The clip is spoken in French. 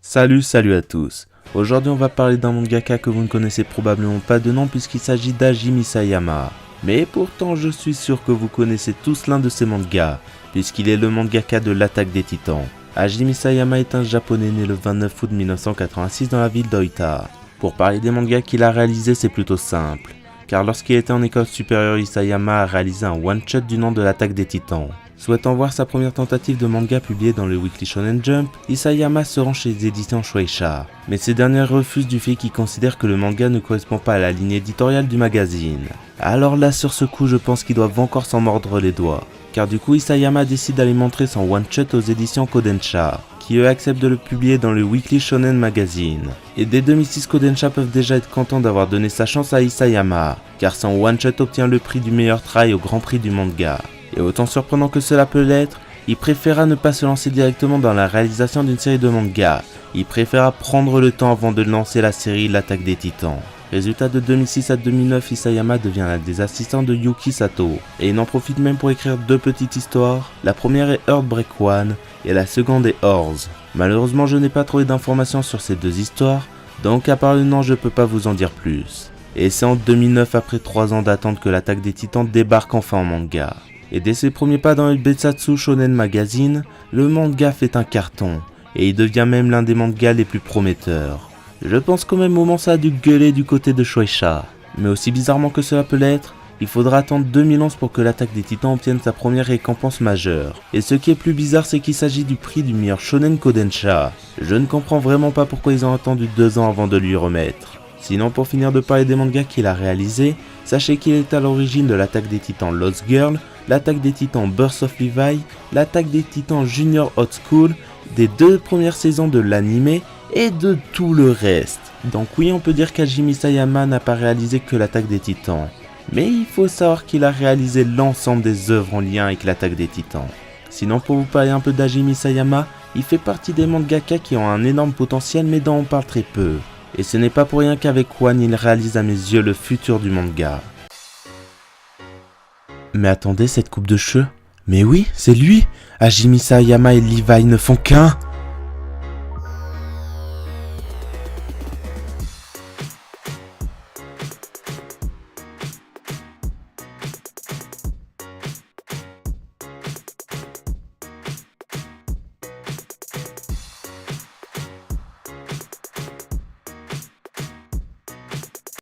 Salut à tous. Aujourd'hui on va parler d'un mangaka que vous ne connaissez probablement pas de nom puisqu'il s'agit d'Hajime Isayama. Mais pourtant je suis sûr que vous connaissez tous l'un de ses mangas, puisqu'il est le mangaka de l'Attaque des Titans. Hajime Isayama est un japonais né le 29 août 1986 dans la ville d'Oita. Pour parler des mangas qu'il a réalisés c'est plutôt simple, car lorsqu'il était en école supérieure Isayama a réalisé un one-shot du nom de l'Attaque des Titans. Souhaitant voir sa première tentative de manga publiée dans le Weekly Shonen Jump, Isayama se rend chez les éditions Shueisha, mais ces dernières refusent du fait qu'ils considèrent que le manga ne correspond pas à la ligne éditoriale du magazine. Alors là sur ce coup je pense qu'ils doivent encore s'en mordre les doigts, car du coup Isayama décide d'aller montrer son one-shot aux éditions Kodansha, qui eux acceptent de le publier dans le Weekly Shonen Magazine. Et dès 2006 Kodansha peuvent déjà être contents d'avoir donné sa chance à Isayama, car son one-shot obtient le prix du meilleur travail au Grand Prix du manga. Et autant surprenant que cela peut l'être, il préféra ne pas se lancer directement dans la réalisation d'une série de mangas. Il préféra prendre le temps avant de lancer la série L'Attaque des Titans. Résultat de 2006 à 2009, Isayama devient l'un des assistants de Yuki Sato, et il en profite même pour écrire deux petites histoires. La première est Heartbreak One, et la seconde est Horse. Malheureusement je n'ai pas trouvé d'informations sur ces deux histoires, donc à part le nom je peux pas vous en dire plus. Et c'est en 2009, après 3 ans d'attente, que l'Attaque des Titans débarque enfin en manga. Et dès ses premiers pas dans le Betsatsu Shonen Magazine, le manga fait un carton, et il devient même l'un des mangas les plus prometteurs. Je pense qu'au même moment ça a dû gueuler du côté de Shueisha, mais aussi bizarrement que cela peut l'être, il faudra attendre 2011 pour que l'Attaque des Titans obtienne sa première récompense majeure. Et ce qui est plus bizarre c'est qu'il s'agit du prix du meilleur Shonen Kodansha. Je ne comprends vraiment pas pourquoi ils ont attendu 2 ans avant de lui remettre. Sinon pour finir de parler des mangas qu'il a réalisés, sachez qu'il est à l'origine de l'Attaque des Titans Lost Girl, l'Attaque des Titans Birth of Levi, l'Attaque des Titans Junior Hot School, des 2 premières saisons de l'anime et de tout le reste. Donc oui, on peut dire qu'Hajime Isayama n'a pas réalisé que l'Attaque des Titans, mais il faut savoir qu'il a réalisé l'ensemble des œuvres en lien avec l'Attaque des Titans. Sinon pour vous parler un peu d'Hajime Isayama, il fait partie des mangaka qui ont un énorme potentiel mais dont on parle très peu. Et ce n'est pas pour rien qu'avec One il réalise à mes yeux le futur du manga. Mais attendez, cette coupe de cheveux? Mais oui, c'est lui! Hajime Isayama et Levi ne font qu'un!